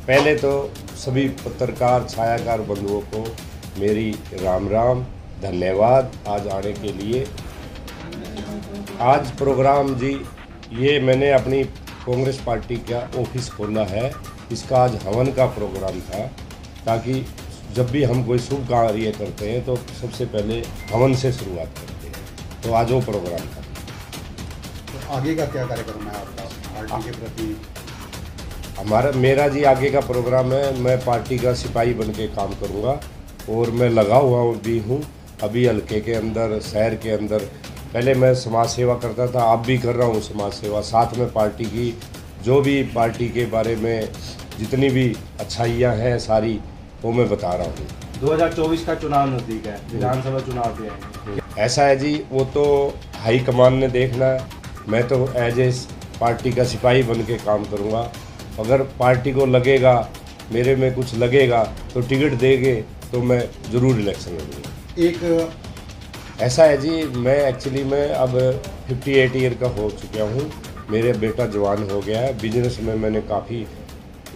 पहले तो सभी पत्रकार छायाकार बंधुओं को मेरी राम राम, धन्यवाद आज आने के लिए। आज प्रोग्राम जी, ये मैंने अपनी कांग्रेस पार्टी का ऑफिस खोला है, इसका आज हवन का प्रोग्राम था, ताकि जब भी हम कोई शुभ कार्य करते हैं तो सबसे पहले हवन से शुरुआत करते हैं। तो आज वो प्रोग्राम था। तो आगे का क्या कार्यक्रम है आपका पार्टी के प्रति? मेरा जी आगे का प्रोग्राम है, मैं पार्टी का सिपाही बन के काम करूँगा और मैं लगा हुआ भी हूँ अभी हल्के के अंदर, शहर के अंदर। पहले मैं समाज सेवा करता था, अब भी कर रहा हूँ समाज सेवा। साथ में पार्टी की जो भी पार्टी के बारे में जितनी भी अच्छाइयाँ हैं सारी वो मैं बता रहा हूँ। 2024 का चुनाव नज़दीक है, विधानसभा चुनाव भी है। ऐसा है जी, वो तो हाईकमान ने देखना है। मैं तो एज ए पार्टी का सिपाही बन के काम करूँगा। अगर पार्टी को लगेगा, मेरे में कुछ लगेगा तो टिकट देंगे तो मैं ज़रूर इलेक्शन लड़ूँगा। एक ऐसा है जी, मैं एक्चुअली मैं अब 58 ईयर का हो चुका हूँ। मेरे बेटा जवान हो गया है। बिजनेस में मैंने काफ़ी,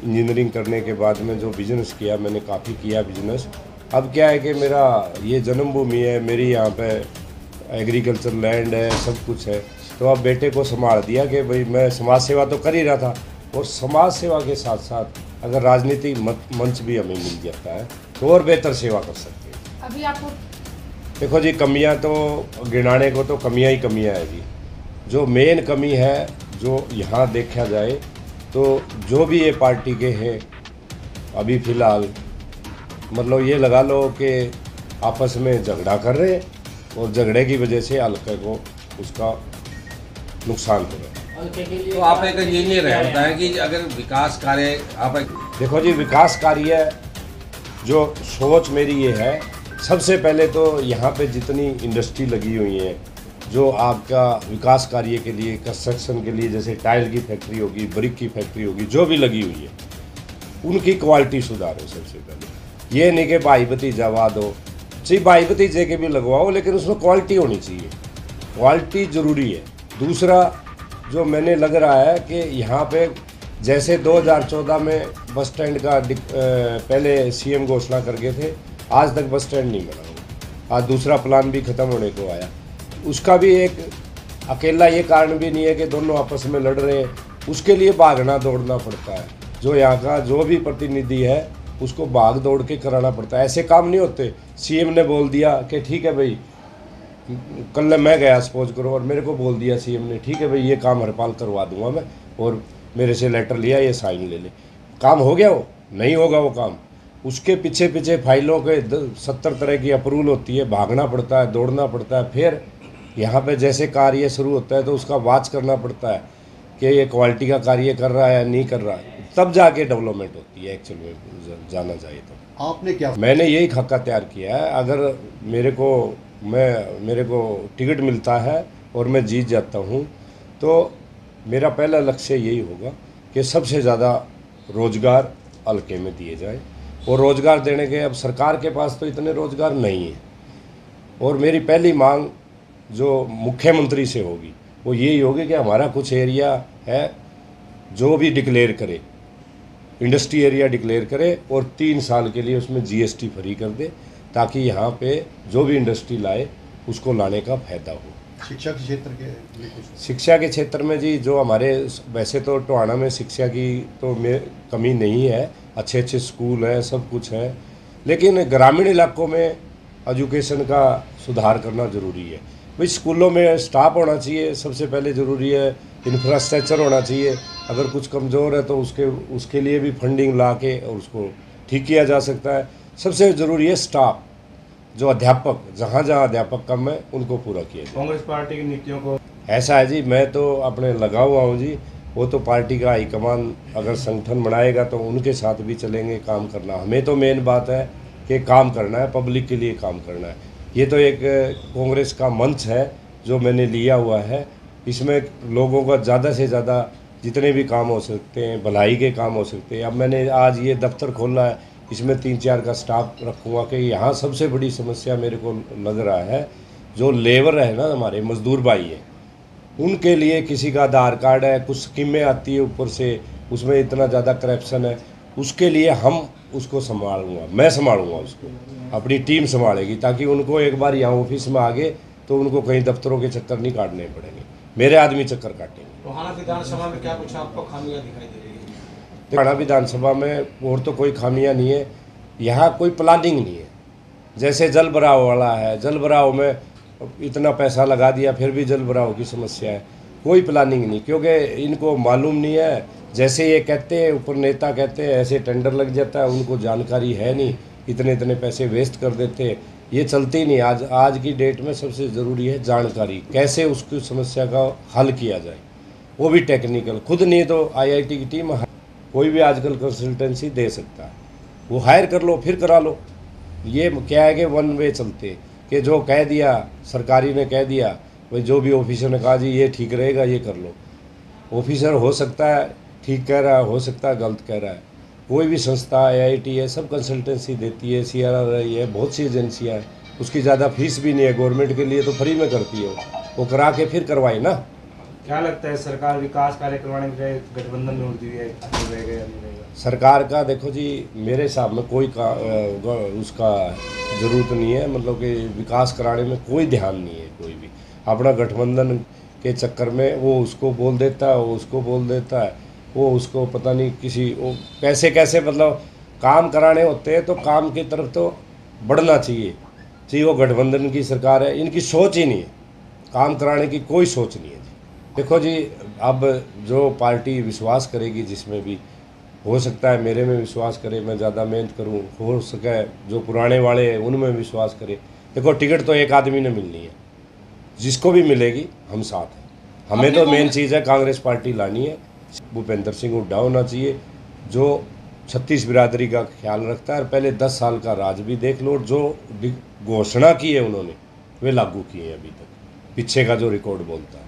इंजीनियरिंग करने के बाद में जो बिज़नेस किया, मैंने काफ़ी किया बिजनेस। अब क्या है कि मेरा ये जन्मभूमि है, मेरी यहाँ पे एग्रीकल्चर लैंड है, सब कुछ है। तो अब बेटे को संभाल दिया कि भाई मैं समाज सेवा तो कर ही रहा था, और समाज सेवा के साथ साथ अगर राजनीतिक मंच भी हमें मिल जाता है तो और बेहतर सेवा कर सकते हैं। अभी आपको देखो जी, कमियां तो गिनाने को तो कमियां ही कमियां है जी। जो मेन कमी है, जो यहाँ देखा जाए तो जो भी ये पार्टी के हैं अभी फ़िलहाल, मतलब ये लगा लो कि आपस में झगड़ा कर रहे हैं और झगड़े की वजह से हल्के को उसका नुकसान हो रहा है। तो आप एक ये नहीं रहे बताएं कि अगर विकास कार्य आप देखो जी, विकास कार्य जो सोच मेरी ये है, सबसे पहले तो यहाँ पे जितनी इंडस्ट्री लगी हुई है, जो आपका विकास कार्य के लिए, कंस्ट्रक्शन के लिए, जैसे टाइल की फैक्ट्री होगी, ब्रिक की फैक्ट्री होगी, जो भी लगी हुई है, उनकी क्वालिटी सुधारो सबसे पहले। ये नहीं कि भाई भतीजावाद हो, चाहिए भाई भतीजे के भी लगवाओ, लेकिन उसमें क्वालिटी होनी चाहिए। क्वालिटी ज़रूरी है। दूसरा जो मैंने लग रहा है कि यहाँ पे जैसे 2014 में बस स्टैंड का पहले सीएम घोषणा करके थे, आज तक बस स्टैंड नहीं बना हुआ। आज दूसरा प्लान भी ख़त्म होने को आया। उसका भी एक अकेला ये कारण भी नहीं है कि दोनों आपस में लड़ रहे हैं, उसके लिए भागना दौड़ना पड़ता है। जो यहाँ का जो भी प्रतिनिधि है उसको भाग दौड़ के कराना पड़ता है। ऐसे काम नहीं होते। सीएम ने बोल दिया कि ठीक है भाई, कल मैं गया सपोज करो और मेरे को बोल दिया सीएम ने, ठीक है भाई ये काम हरपाल करवा दूंगा मैं, और मेरे से लेटर लिया, ये साइन ले ले, काम हो गया। वो नहीं होगा वो काम। उसके पीछे पीछे फाइलों के 70 तरह की अप्रूवल होती है, भागना पड़ता है, दौड़ना पड़ता है। फिर यहाँ पे जैसे कार्य शुरू होता है तो उसका वाच करना पड़ता है कि ये क्वालिटी का कार्य कर रहा है या नहीं कर रहा है, तब जाके डेवलपमेंट होती है एक्चुअल में जाना चाहिए। तो आपने क्या? मैंने यही खाका तैयार किया है। अगर मेरे को टिकट मिलता है और मैं जीत जाता हूँ तो मेरा पहला लक्ष्य यही होगा कि सबसे ज़्यादा रोज़गार हल्के में दिए जाए। और रोज़गार देने के, अब सरकार के पास तो इतने रोज़गार नहीं है, और मेरी पहली मांग जो मुख्यमंत्री से होगी वो यही होगी कि हमारा कुछ एरिया है जो भी डिक्लेयर करे, इंडस्ट्री एरिया डिक्लेयर करे, और 3 साल के लिए उसमें जीएसटी फ्री कर दे, ताकि यहाँ पे जो भी इंडस्ट्री लाए उसको लाने का फ़ायदा हो। शिक्षा के क्षेत्र के लिए कुछ? शिक्षा के क्षेत्र में जी, जो हमारे वैसे तो टोहाना में शिक्षा की तो कमी नहीं है, अच्छे अच्छे स्कूल हैं, सब कुछ है, लेकिन ग्रामीण इलाकों में एजुकेशन का सुधार करना ज़रूरी है। भाई स्कूलों में स्टाफ होना चाहिए, सबसे पहले ज़रूरी है। इंफ्रास्ट्रक्चर होना चाहिए। अगर कुछ कमज़ोर है तो उसके लिए भी फंडिंग ला के और उसको ठीक किया जा सकता है। सबसे ज़रूरी है स्टाफ, जो अध्यापक, जहाँ जहाँ अध्यापक कम है उनको पूरा किया जाए। कांग्रेस पार्टी की नीतियों को ऐसा है जी, मैं तो अपने लगा हुआ हूँ जी। वो तो पार्टी का हाईकमान अगर संगठन बनाएगा तो उनके साथ भी चलेंगे काम करना। हमें तो मेन बात है कि काम करना है, पब्लिक के लिए काम करना है। ये तो एक कांग्रेस का मंच है जो मैंने लिया हुआ है। इसमें लोगों का ज़्यादा से ज़्यादा जितने भी काम हो सकते हैं, भलाई के काम हो सकते हैं। अब मैंने आज ये दफ्तर खोला है, इसमें 3-4 का स्टाफ रखूँगा कि यहाँ सबसे बड़ी समस्या मेरे को लग रहा है, जो लेबर है ना, हमारे मजदूर भाई है, उनके लिए किसी का आधार कार्ड है, कुछ स्कीमें आती है ऊपर से, उसमें इतना ज़्यादा करप्शन है, उसके लिए हम उसको संभालूंगा, मैं संभालूंगा उसको, अपनी टीम संभालेगी, ताकि उनको एक बार यहाँ ऑफिस में आ गए तो उनको कहीं दफ्तरों के चक्कर नहीं काटने पड़ेंगे, मेरे आदमी चक्कर काटेंगे। टोहाना विधानसभा में क्या कुछ आपको खामियां दिखाई दे रही है? टोहाना विधानसभा में और तो कोई खामियां नहीं है, यहाँ कोई प्लानिंग नहीं है। जैसे जल भराव वाला है, जल भराव में इतना पैसा लगा दिया फिर भी जल भराव की समस्या है, कोई प्लानिंग नहीं, क्योंकि इनको मालूम नहीं है। जैसे ये कहते हैं, ऊपर नेता कहते हैं ऐसे टेंडर लग जाता है, उनको जानकारी है नहीं, इतने इतने पैसे वेस्ट कर देते हैं, ये चलती नहीं। आज की डेट में सबसे ज़रूरी है जानकारी, कैसे उसकी समस्या का हल किया जाए, वो भी टेक्निकल। खुद नहीं तो IIT की टीम, कोई भी आजकल कंसल्टेंसी दे सकता है, वो हायर कर लो फिर करा लो। ये क्या है कि वन वे चलते कि जो कह दिया सरकारी ने कह दिया, भाई जो भी ऑफिसर ने कहा जी ये ठीक रहेगा ये कर लो। ऑफिसर हो सकता है ठीक कह रहा है, हो सकता है गलत कह रहा है। कोई भी संस्था IIT है, सब कंसल्टेंसी देती है, CRRI है, बहुत सी एजेंसियाँ हैं, उसकी ज़्यादा फीस भी नहीं है, गवर्नमेंट के लिए तो फ्री में करती है, वो करा के फिर करवाई ना। क्या लगता है सरकार विकास कार्य करवाने के लिए गठबंधन में उठती है, रहेगा या नहीं रहेगा? सरकार का देखो जी, मेरे हिसाब में कोई उसका ज़रूरत नहीं है, मतलब कि विकास कराने में कोई ध्यान नहीं है। कोई भी अपना गठबंधन के चक्कर में वो उसको बोल देता है, वो उसको बोल देता है, वो उसको पता नहीं किसी वो कैसे मतलब काम कराने होते हैं तो काम की तरफ तो बढ़ना चाहिए जी। वो गठबंधन की सरकार है, इनकी सोच ही नहीं है, काम कराने की कोई सोच नहीं है जी। देखो जी, अब जो पार्टी विश्वास करेगी, जिसमें भी हो सकता है मेरे में विश्वास करे, मैं ज़्यादा मेहनत करूं, हो सके जो पुराने वाले हैं उनमें विश्वास करे। देखो टिकट तो एक आदमी ने मिलनी है, जिसको भी मिलेगी हम साथ हैं। हमें तो मेन चीज़ है कांग्रेस पार्टी लानी है, भूपेंद्र सिंह हुड्डा होना चाहिए जो 36 बिरादरी का ख्याल रखता है। और पहले 10 साल का राज भी देख लो, जो घोषणा की है उन्होंने वे लागू किए हैं अभी तक, पीछे का जो रिकॉर्ड बोलता है।